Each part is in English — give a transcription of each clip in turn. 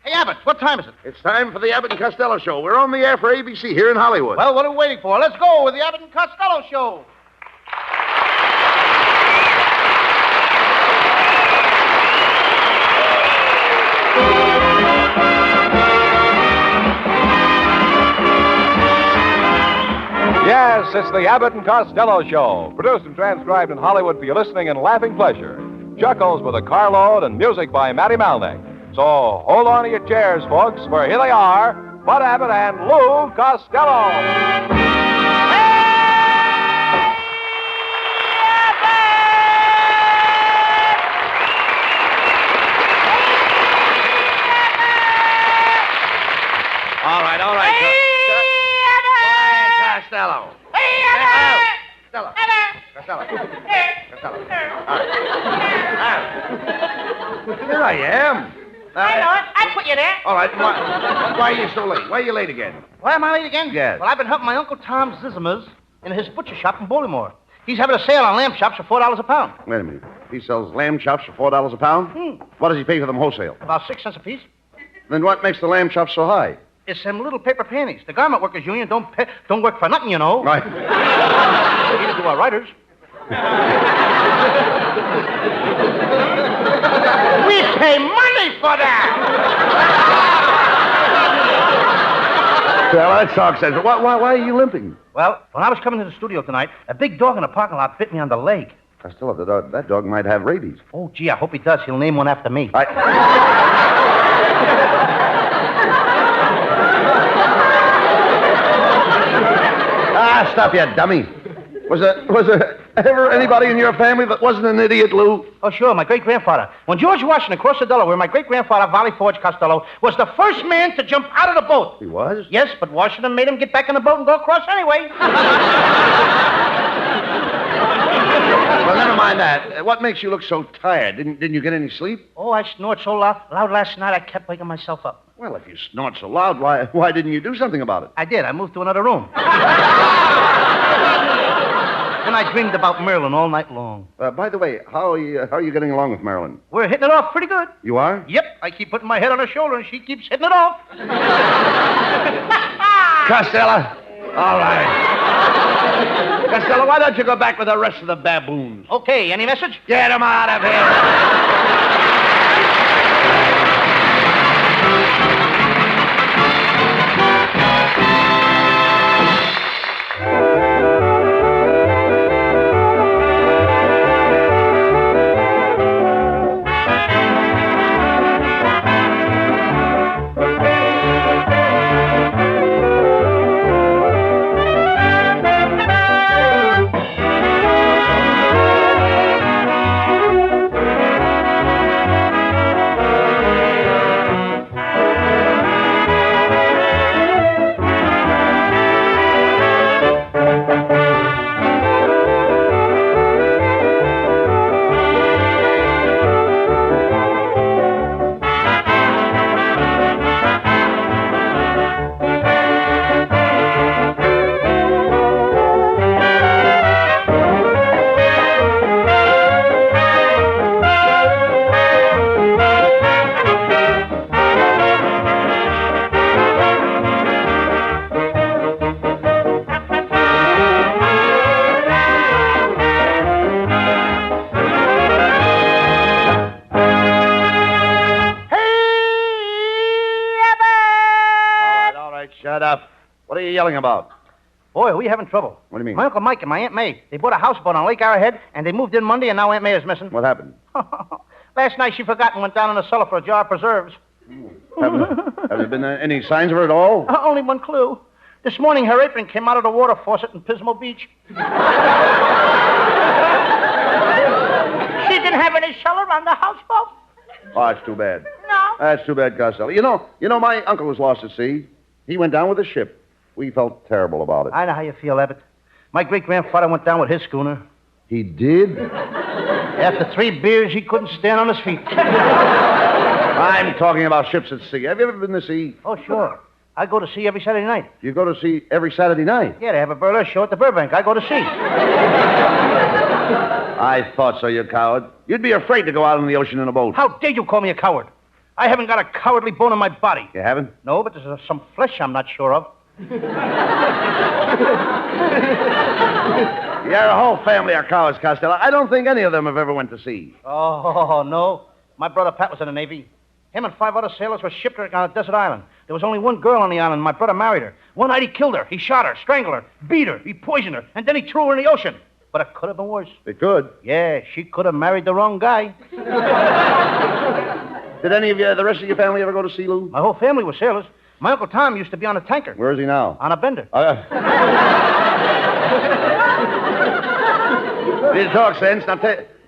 Hey, Abbott, what time is it? It's time for the Abbott and Costello Show. We're on the air for ABC here in Hollywood. Well, what are we waiting for? Let's go with the Abbott and Costello Show. Yes, it's the Abbott and Costello Show, produced and transcribed in Hollywood for your listening and laughing pleasure. Chuckles with a carload and music by Matty Malnick. So hold on to your chairs, folks, for here they are, Bud Abbott and Lou Costello. All right. Costello. Costello. All right. Here I am. I know it. I put you there. All right. Why are you so late? Why are you late again? Why am I late again? Yes. Well, I've been helping my Uncle Tom Zizimers in his butcher shop in Baltimore. He's having a sale on lamb chops for $4 a pound. Wait a minute. He sells lamb chops for $4 a pound? What does he pay for them wholesale? About 6 cents apiece. Then what makes the lamb chops so high? It's them little paper panties. The Garment Workers Union don't work for nothing, you know. Right. Neither do our writers. We pay money for that! Well, that talk sense. Why are you limping? Well, when I was coming to the studio tonight, a big dog in the parking lot bit me on the leg. Costello, that dog might have rabies. Oh, gee, I hope he does. He'll name one after me. Stop, you dummy. Was there ever anybody in your family that wasn't an idiot, Lou? Oh, sure, my great-grandfather. When George Washington crossed the Delaware, my great-grandfather, Valley Forge Costello, was the first man to jump out of the boat. He was? Yes, but Washington made him get back in the boat and go across anyway. Well, never mind that. What makes you look so tired? Didn't you get any sleep? Oh, I snored so loud last night I kept waking myself up. Well, if you snort so loud, why didn't you do something about it? I did. I moved to another room. Then I dreamed about Marilyn all night long. By the way, how are you getting along with Marilyn? We're hitting it off pretty good. You are? Yep. I keep putting my head on her shoulder, and she keeps hitting it off. Costello. All right. Costello, why don't you go back with the rest of the baboons? Okay. Any message? Get them out of here. Shut up. What are you yelling about? Boy, are we having trouble. What do you mean? My Uncle Mike and my Aunt May, they bought a houseboat on Lake Arrowhead, and they moved in Monday, and now Aunt May is missing. What happened? Last night she forgot and went down in the cellar for a jar of preserves. Have there been any signs of her at all? Only one clue. This morning her apron came out of the water faucet in Pismo Beach. She didn't have any cellar on the houseboat. Oh, that's too bad. No. That's too bad, Costello. You know, my uncle was lost at sea. He went down with a ship. We felt terrible about it. I know how you feel, Abbott. My great-grandfather went down with his schooner. He did? After 3 beers, he couldn't stand on his feet. I'm talking about ships at sea. Have you ever been to sea? Oh, sure. I go to sea every Saturday night. You go to sea every Saturday night? Yeah, they have a burlesque show at the Burbank. I go to sea. I thought so, you coward. You'd be afraid to go out in the ocean in a boat. How dare you call me a coward? I haven't got a cowardly bone in my body. You haven't? No, but there's some flesh I'm not sure of. Your whole family are cowards, Costello. I don't think any of them have ever went to sea. Oh, no. My brother Pat was in the Navy. Him and 5 other sailors were shipwrecked on a desert island. There was only one girl on the island. My brother married her. One night he killed her. He shot her, strangled her, beat her, he poisoned her, and then he threw her in the ocean. But it could have been worse. It could. Yeah, she could have married the wrong guy. Did any of you, the rest of your family, ever go to sea, Lou? My whole family was sailors. My Uncle Tom used to be on a tanker. Where is he now? On a bender. You talk sense. Now,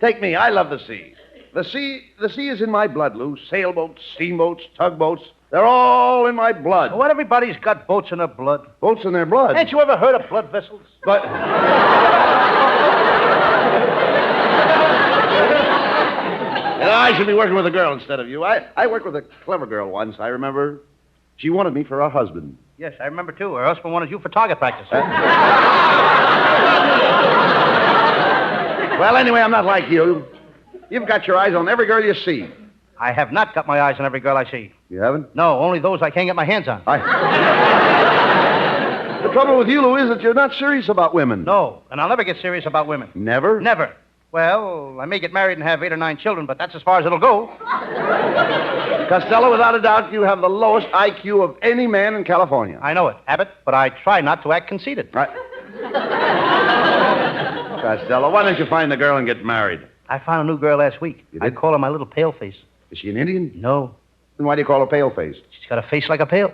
take me. I love the sea. The sea is in my blood, Lou. Sailboats, steamboats, tugboats. They're all in my blood. What, everybody's got boats in their blood? Boats in their blood? Ain't you ever heard of blood vessels? But... And I should be working with a girl instead of you. I worked with a clever girl once, I remember. She wanted me for her husband. Yes, I remember, too. Her husband wanted you for target practice. Well, anyway, I'm not like you. You've got your eyes on every girl you see. I have not got my eyes on every girl I see. You haven't? No, only those I can't get my hands on. The trouble with you, Lou, is that you're not serious about women. No, and I'll never get serious about women. Never? Never. Well, I may get married and have 8 or 9 children, but that's as far as it'll go. Costello, without a doubt, you have the lowest IQ of any man in California. I know it, Abbott, but I try not to act conceited. Right. Costello, why don't you find a girl and get married? I found a new girl last week. You did? I call her my little pale face. Is she an Indian? No. Then why do you call her pale face? She's got a face like a pail.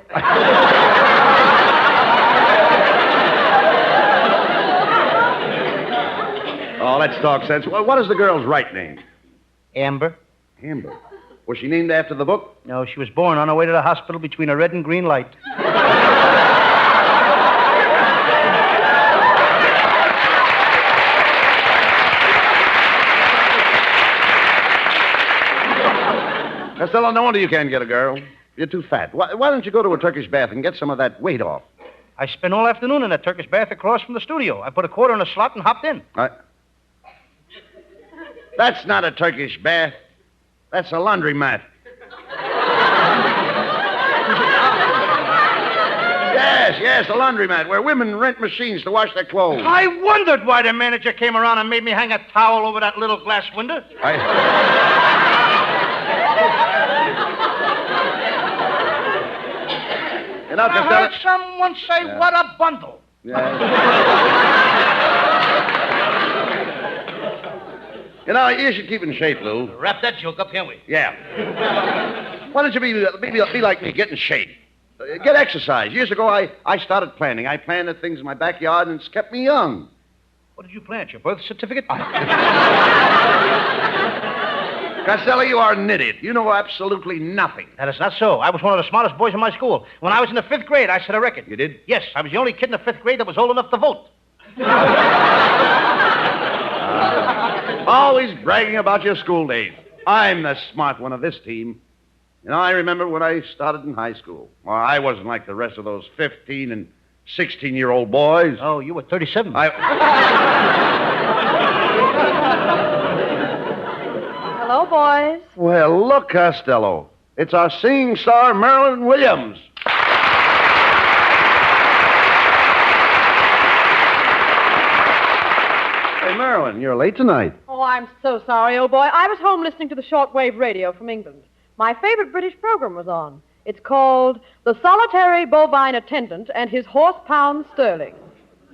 Oh, let's talk sense. Well, what is the girl's right name? Amber. Amber. Was she named after the book? No, she was born on her way to the hospital between a red and green light. Costello, no wonder you can't get a girl. You're too fat. Why don't you go to a Turkish bath and get some of that weight off? I spent all afternoon in that Turkish bath across from the studio. I put a quarter in a slot and hopped in. That's not a Turkish bath. That's a laundromat. Yes, a laundromat where women rent machines to wash their clothes. I wondered why the manager came around and made me hang a towel over that little glass window. You know, I Costello... heard someone say, what a bundle. Yeah. You know, you should keep in shape, Lou. Wrap that joke up, can't we? Yeah. Why don't you be like me, get in shape? Get exercise. Years ago, I started planning. I planted things in my backyard, and it's kept me young. What did you plant? Your birth certificate? Costello, you are an idiot. You know absolutely nothing. That is not so. I was one of the smartest boys in my school. When I was in the 5th grade, I set a record. You did? Yes, I was the only kid in the 5th grade that was old enough to vote. Always bragging about your school days. I'm the smart one of this team. You know, I remember when I started in high school. Well, I wasn't like the rest of those 15 and 16-year-old boys. Oh, you were 37. Hello, boys. Well, look, Costello. It's our singing star, Marilyn Williams. Hey, Marilyn, you're late tonight. Oh, I'm so sorry, old boy. I was home listening to the shortwave radio from England. My favorite British program was on. It's called The Solitary Bovine Attendant and His Horse-Pound Sterling.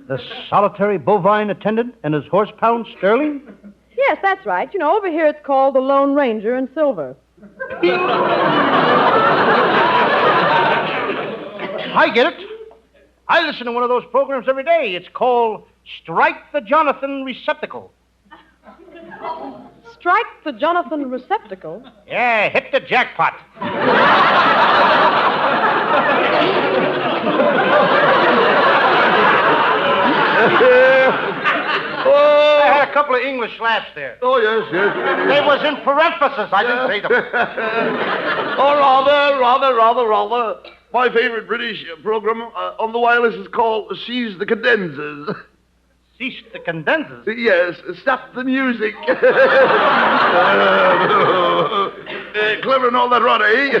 The solitary bovine attendant and his horse-pound sterling? Yes, that's right. You know, over here it's called The Lone Ranger in Silver. I get it. I listen to one of those programs every day. It's called Strike the Jonathan Receptacle. Strike the Jonathan Receptacle? Yeah, hit the jackpot. I had a couple of English laughs there. Oh, yes. They was in parentheses. I didn't say them. Oh, rather. My favorite British program on the wireless is called Seize the Condensers. Cease the condensers. Yes, stop the music. Clever and all that rot, eh?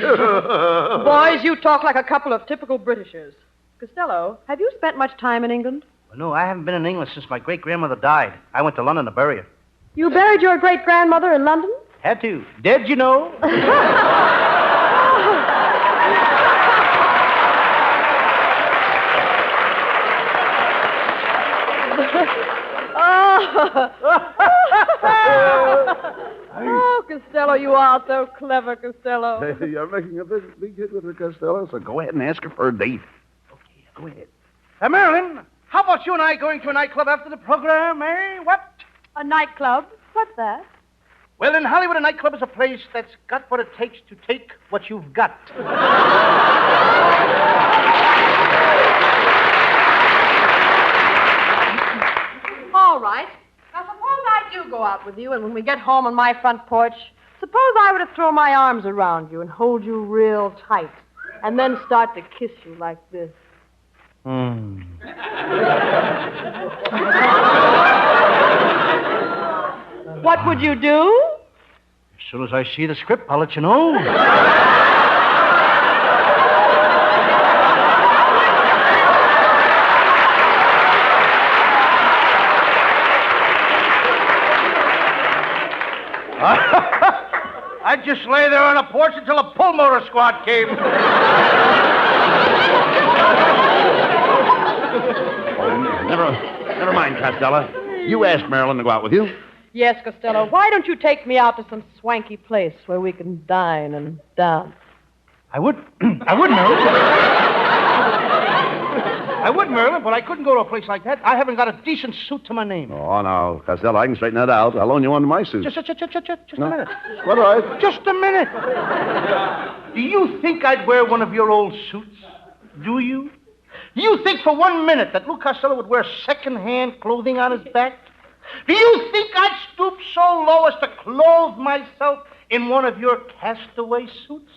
Boys, you talk like a couple of typical Britishers. Costello, have you spent much time in England? Well, no, I haven't been in England since my great-grandmother died. I went to London to bury her. You buried your great-grandmother in London? Had to. Dead, you know. Oh, Costello, you are so clever, Costello. Hey, you're making a big hit with her, Costello, so go ahead and ask her for a date. Okay, go ahead. Marilyn, how about you and I going to a nightclub after the program, eh? What? A nightclub? What's that? Well, in Hollywood, a nightclub is a place that's got what it takes to take what you've got. All right. Now, suppose I do go out with you, and when we get home on my front porch, suppose I were to throw my arms around you and hold you real tight, and then start to kiss you like this. What would you do? As soon as I see the script, I'll let you know. I'd just lay there on a porch until a pull motor squad came. Never mind, Costello. You asked Marilyn to go out with you. Yes, Costello. Why don't you take me out to some swanky place where we can dine and dance? I would, Marilyn. I would, Marilyn, but I couldn't go to a place like that. I haven't got a decent suit to my name. Oh, no, Costello, I can straighten that out. I'll loan you one of my suits. Just a minute. All right. Just a minute. Do you think I'd wear one of your old suits? Do you? Do you think for 1 minute that Lou Costello would wear second-hand clothing on his back? Do you think I'd stoop so low as to clothe myself in one of your castaway suits?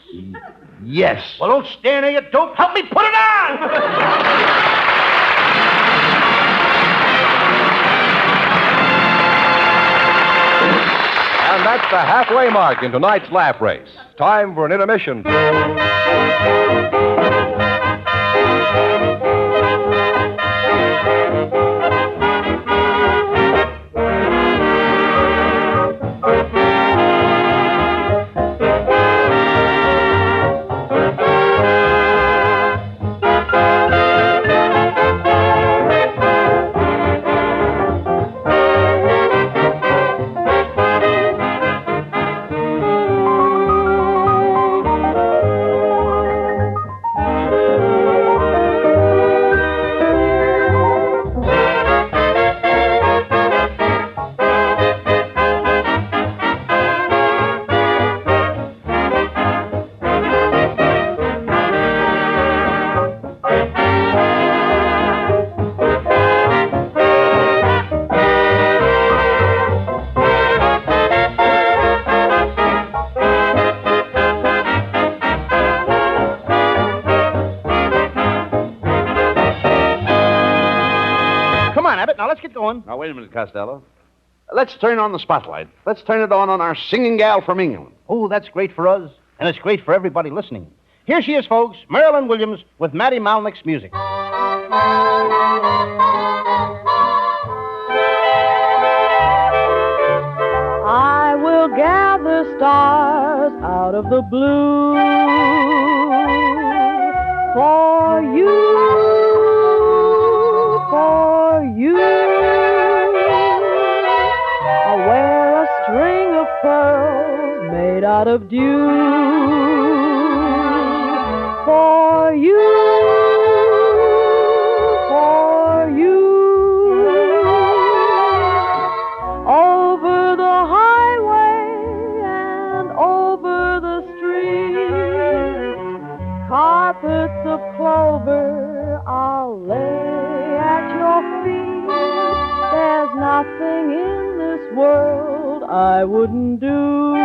Yes. Well, don't stand there, you dope. Help me put it on! And that's the halfway mark in tonight's laugh race. Time for an intermission. Now, let's get going. Now, wait a minute, Costello. Let's turn on the spotlight. Let's turn it on our singing gal from England. Oh, that's great for us, and it's great for everybody listening. Here she is, folks, Marilyn Williams with Matty Malnick's music. I will gather stars out of the blue for you. I'll wear a string of pearls made out of dew for you. Over the highway and over the street, carpets of clover I'll lay at your feet. There's nothing in this world I wouldn't do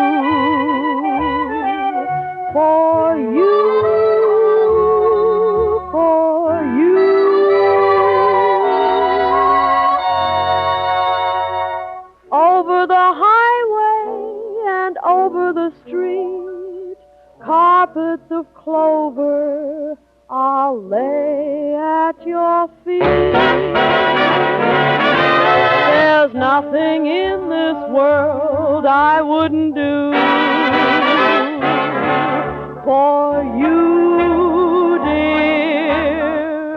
for you, for you. Over the highway and over the street, clover, I'll lay at your feet. There's nothing in this world I wouldn't do for you, dear,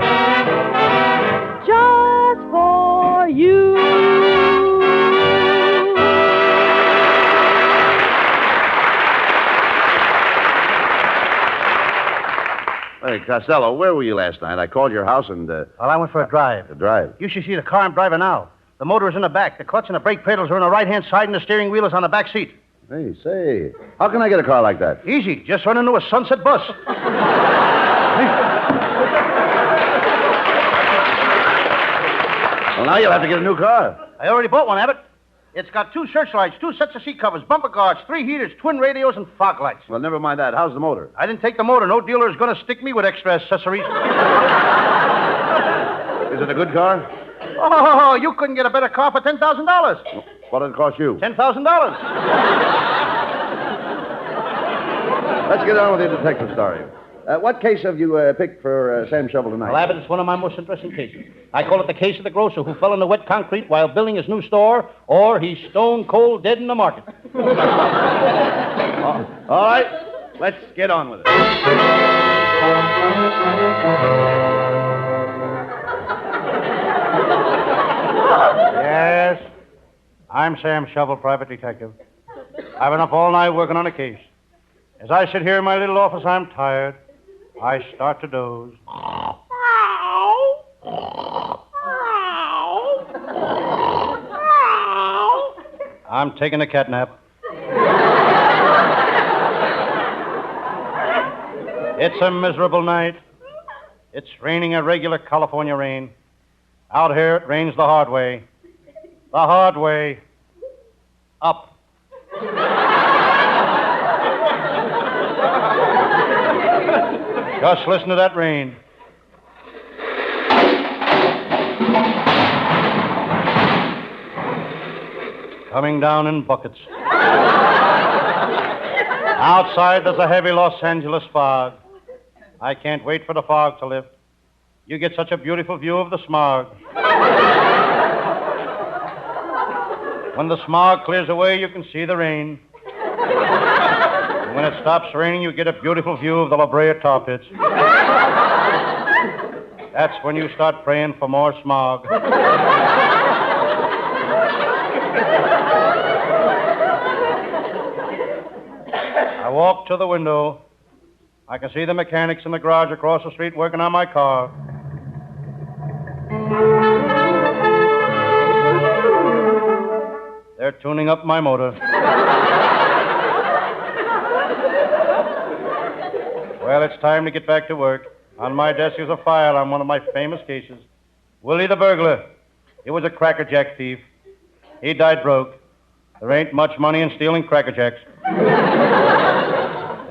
just for you. Hey, Costello, where were you last night? I called your house and, Well, I went for a drive. a drive. You should see the car I'm driving now. The motor is in the back. The clutch and the brake pedals are on the right-hand side, and the steering wheel is on the back seat. Hey, say, how can I get a car like that? Easy. Just run into a Sunset bus. Well, now you'll have to get a new car. I already bought one, Abbott. It's got 2 searchlights, 2 sets of seat covers, bumper guards, 3 heaters, twin radios, and fog lights. Well, never mind that. How's the motor? I didn't take the motor. No dealer is going to stick me with extra accessories. Is it a good car? Oh, you couldn't get a better car for $10,000. What did it cost you? $10,000. Let's get on with the detective story. What case have you picked for Sam Shovel tonight? Well, Abbott, it's one of my most interesting cases. I call it the case of the grocer who fell in the wet concrete while building his new store, or he's stone cold dead in the market. All right, let's get on with it. Yes, I'm Sam Shovel, private detective. I've been up all night working on a case. As I sit here in my little office, I'm tired. I start to doze. I'm taking a cat nap. It's a miserable night. It's raining a regular California rain. Out here, it rains the hard way. The hard way. Up. Just listen to that rain. Coming down in buckets. Outside, there's a heavy Los Angeles fog. I can't wait for the fog to lift. You get such a beautiful view of the smog. When the smog clears away, you can see the rain. And when it stops raining, you get a beautiful view of the La Brea tar pits. That's when you start praying for more smog. I walk to the window. I can see the mechanics in the garage across the street working on my car. They're tuning up my motor. Well, it's time to get back to work. On my desk is a file on one of my famous cases. Willie the burglar. He was a Cracker Jack thief. He died broke. There ain't much money in stealing Cracker Jacks.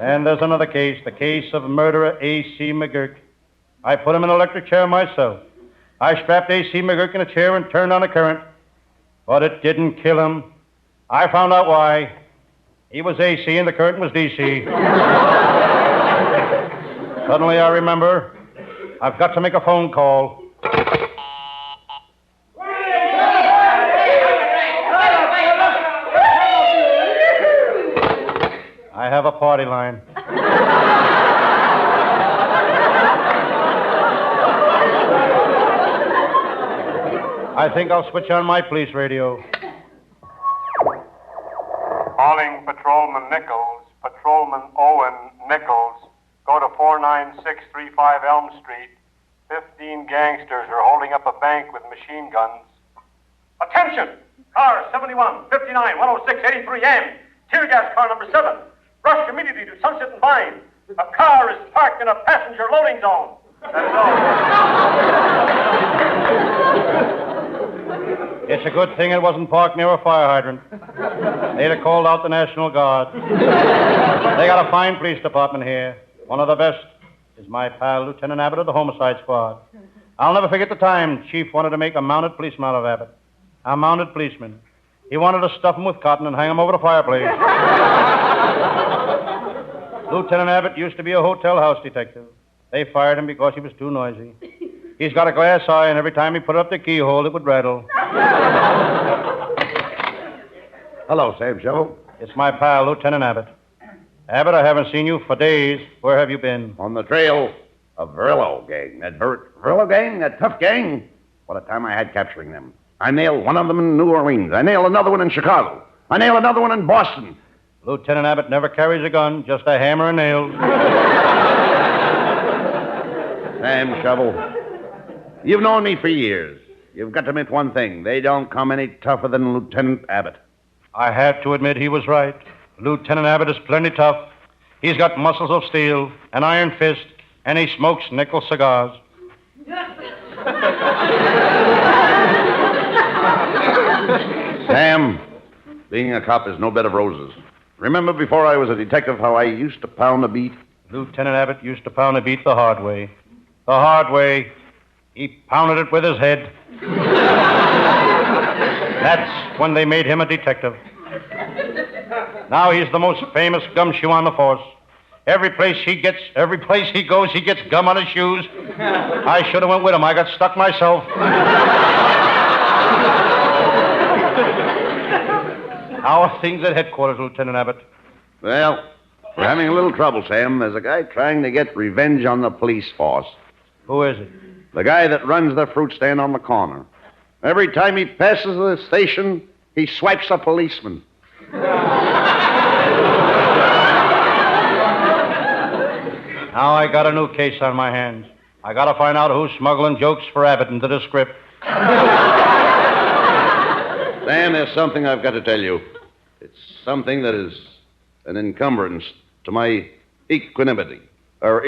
And there's another case, the case of murderer A.C. McGurk. I put him in an electric chair myself. I strapped A.C. McGurk in a chair and turned on the current. But it didn't kill him. I found out why. He was A.C. and the current was D.C. Suddenly I remember, I've got to make a phone call. I have a party line. I think I'll switch on my police radio. Calling Patrolman Nichols, Patrolman Owen Nichols. Go to 49635 Elm Street. 15 gangsters are holding up a bank with machine guns. Attention! Car 71, 59, 106, 83 M. Tear gas car number 7. Rush immediately to Sunset and Vine. A car is parked in a passenger loading zone. That's all. It's a good thing it wasn't parked near a fire hydrant. They'd have called out the National Guard. They got a fine police department here. One of the best is my pal, Lieutenant Abbott of the Homicide Squad. I'll never forget the time Chief wanted to make a mounted policeman out of Abbott. A mounted policeman. He wanted to stuff him with cotton and hang him over the fireplace. Lieutenant Abbott used to be a hotel house detective. They fired him because he was too noisy. He's got a glass eye, and every time he put up the keyhole, it would rattle. Hello, Sam Shovel. It's my pal, Lieutenant Abbott. Abbott, I haven't seen you for days. Where have you been? On the trail of Verlo gang. That Verlo gang, that tough gang. What a time I had capturing them. I nailed one of them in New Orleans. I nailed another one in Chicago. I nailed another one in Boston. Lieutenant Abbott never carries a gun, just a hammer and nails. Sam Shovel, you've known me for years. You've got to admit one thing. They don't come any tougher than Lieutenant Abbott. I have to admit he was right. Lieutenant Abbott is plenty tough. He's got muscles of steel, an iron fist, and he smokes nickel cigars. Sam, being a cop is no bed of roses. Remember before I was a detective how I used to pound a beat? Lieutenant Abbott used to pound a beat the hard way. The hard way. He pounded it with his head. That's when they made him a detective. Now he's the most famous gumshoe on the force. Every place he goes, he gets gum on his shoes. I should have went with him. I got stuck myself. How are things at headquarters, Lieutenant Abbott? Well, we're having a little trouble, Sam. There's a guy trying to get revenge on the police force. Who is it? The guy that runs the fruit stand on the corner. Every time he passes the station, he swipes a policeman. Now I got a new case on my hands. I got to find out who's smuggling jokes for Abbott into the script. Sam, there's something I've got to tell you. It's something that is an encumbrance to my equanimity. To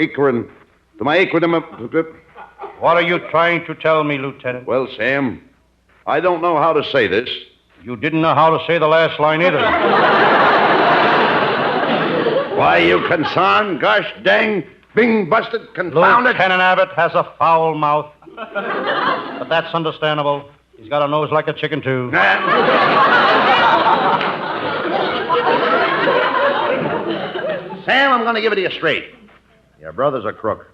my equanimity. What are you trying to tell me, Lieutenant? Well, Sam, I don't know how to say this. You didn't know how to say the last line either. Why, you concerned, gosh dang, bing busted, confounded. Lieutenant Abbott has a foul mouth. But that's understandable. He's got a nose like a chicken, too. Sam, I'm going to give it to you straight. Your brother's a crook.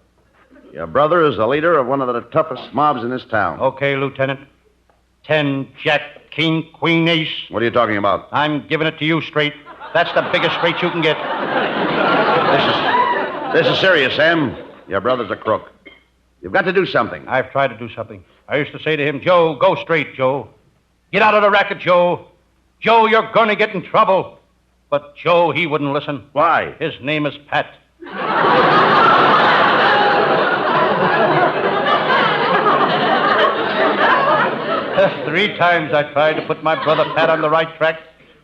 Your brother is the leader of one of the toughest mobs in this town. Okay, Lieutenant. 10, Jack, King, Queen, Ace. What are you talking about? I'm giving it to you straight. That's the biggest straight you can get. This is serious, Sam. Your brother's a crook. You've got to do something. I've tried to do something. I used to say to him, Joe, go straight, Joe. Get out of the racket, Joe. Joe, you're going to get in trouble. But Joe, he wouldn't listen. Why? His name is Pat. 3 times I tried to put my brother Pat on the right track,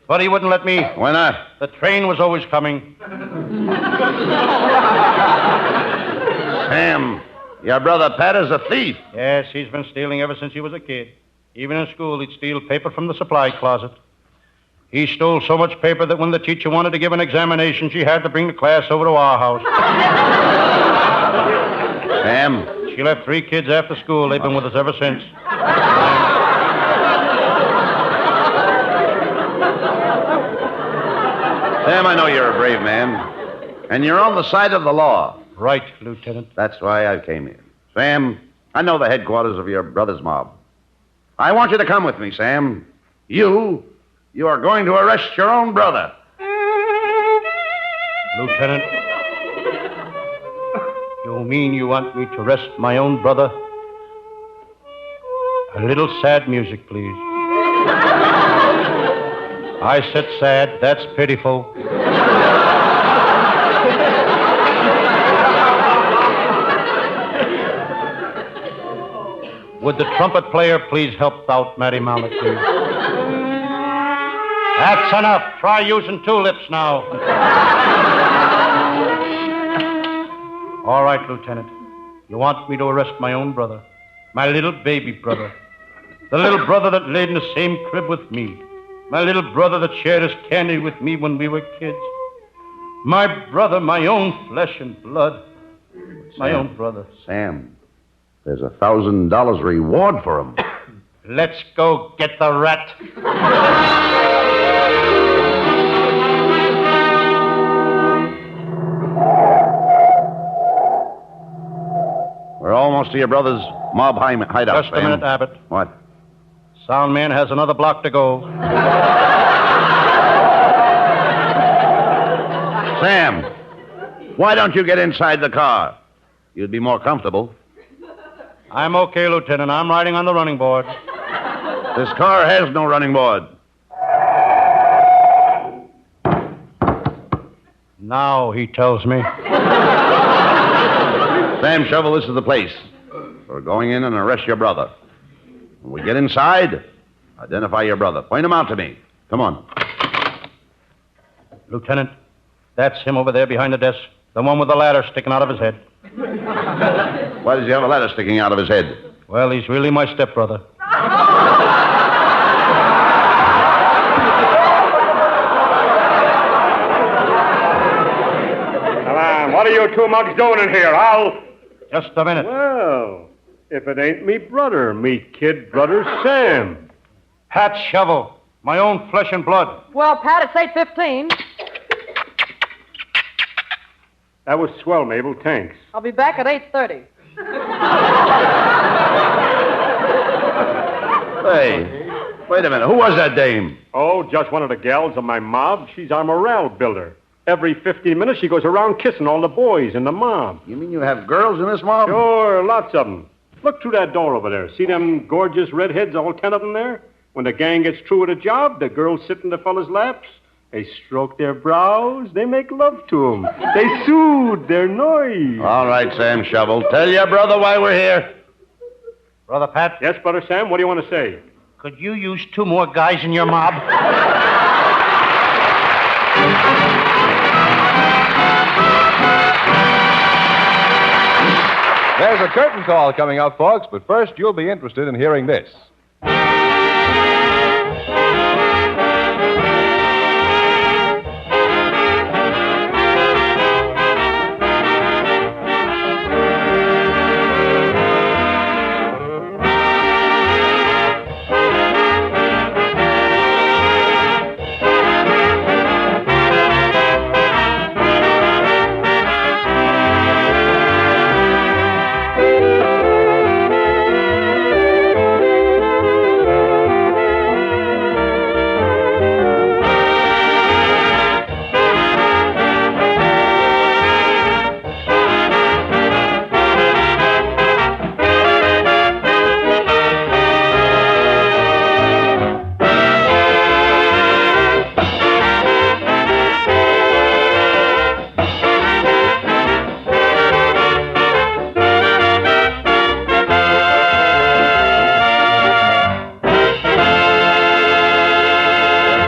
but he wouldn't let me. Why not? The train was always coming. Sam, your brother Pat is a thief. Yes, he's been stealing ever since he was a kid. Even in school, he'd steal paper from the supply closet. He stole so much paper that when the teacher wanted to give an examination, she had to bring the class over to our house. Sam? She left 3 kids after school. They've been with us ever since. Sam, I know you're a brave man. And you're on the side of the law. Right, Lieutenant. That's why I came here. Sam, I know the headquarters of your brother's mob. I want you to come with me, Sam. You are going to arrest your own brother. Lieutenant, you mean you want me to arrest my own brother? A little sad music, please. I said sad. That's pitiful. Would the trumpet player please help out Matty Mallet, please? That's enough. Try using 2 lips now. All right, Lieutenant. You want me to arrest my own brother, my little baby brother, the little brother that laid in the same crib with me, my little brother that shared his candy with me when we were kids, my brother, my own flesh and blood, my own brother. Sam, there's $1,000 reward for him. Let's go get the rat. We're almost to your brother's mob hideout. Just a minute, Abbott. What? Sound man has another block to go. Sam, why don't you get inside the car? You'd be more comfortable. I'm okay, Lieutenant. I'm riding on the running board. This car has no running board. Now he tells me. Sam Shovel, this is the place. We're going in and arrest your brother. When we get inside, identify your brother. Point him out to me. Come on. Lieutenant, that's him over there behind the desk. The one with the ladder sticking out of his head. Why does he have a ladder sticking out of his head? Well, he's really my stepbrother. What are you two mugs doing in here? Just a minute. Well, if it ain't me brother, me kid brother Sam. Pat Shovel, my own flesh and blood. Well, Pat, it's 8:15. That was swell, Mabel. Thanks. I'll be back at 8:30. Hey, wait a minute. Who was that dame? Oh, just one of the gals of my mob. She's our morale builder. Every 15 minutes, she goes around kissing all the boys in the mob. You mean you have girls in this mob? Sure, lots of them. Look through that door over there. See them gorgeous redheads, all 10 of them there? When the gang gets through with a job, the girls sit in the fellas' laps. They stroke their brows. They make love to them. They soothe their noise. All right, Sam Shovel. Tell your brother why we're here. Brother Pat, Yes, Brother Sam, what do you want to say? could you use 2 more guys in your mob? There's a curtain call coming up, folks, but first you'll be interested in hearing this.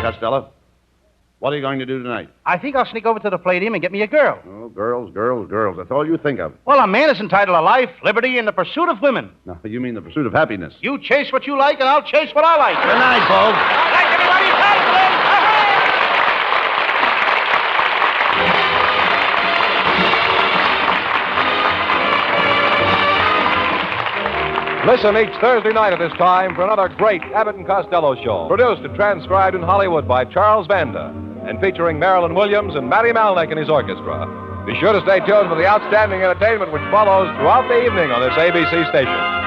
Costello, what are you going to do tonight? I think I'll sneak over to the Palladium and get me a girl. Oh, girls, girls, girls. That's all you think of. Well, a man is entitled to life, liberty, and the pursuit of women. No, you mean the pursuit of happiness. You chase what you like, and I'll chase what I like. Good night, folks. All right, everybody, Listen each Thursday night at this time for another great Abbott and Costello show, produced and transcribed in Hollywood by Charles Vanda, and featuring Marilyn Williams and Matty Malnick and his orchestra. Be sure to stay tuned for the outstanding entertainment which follows throughout the evening on this ABC station.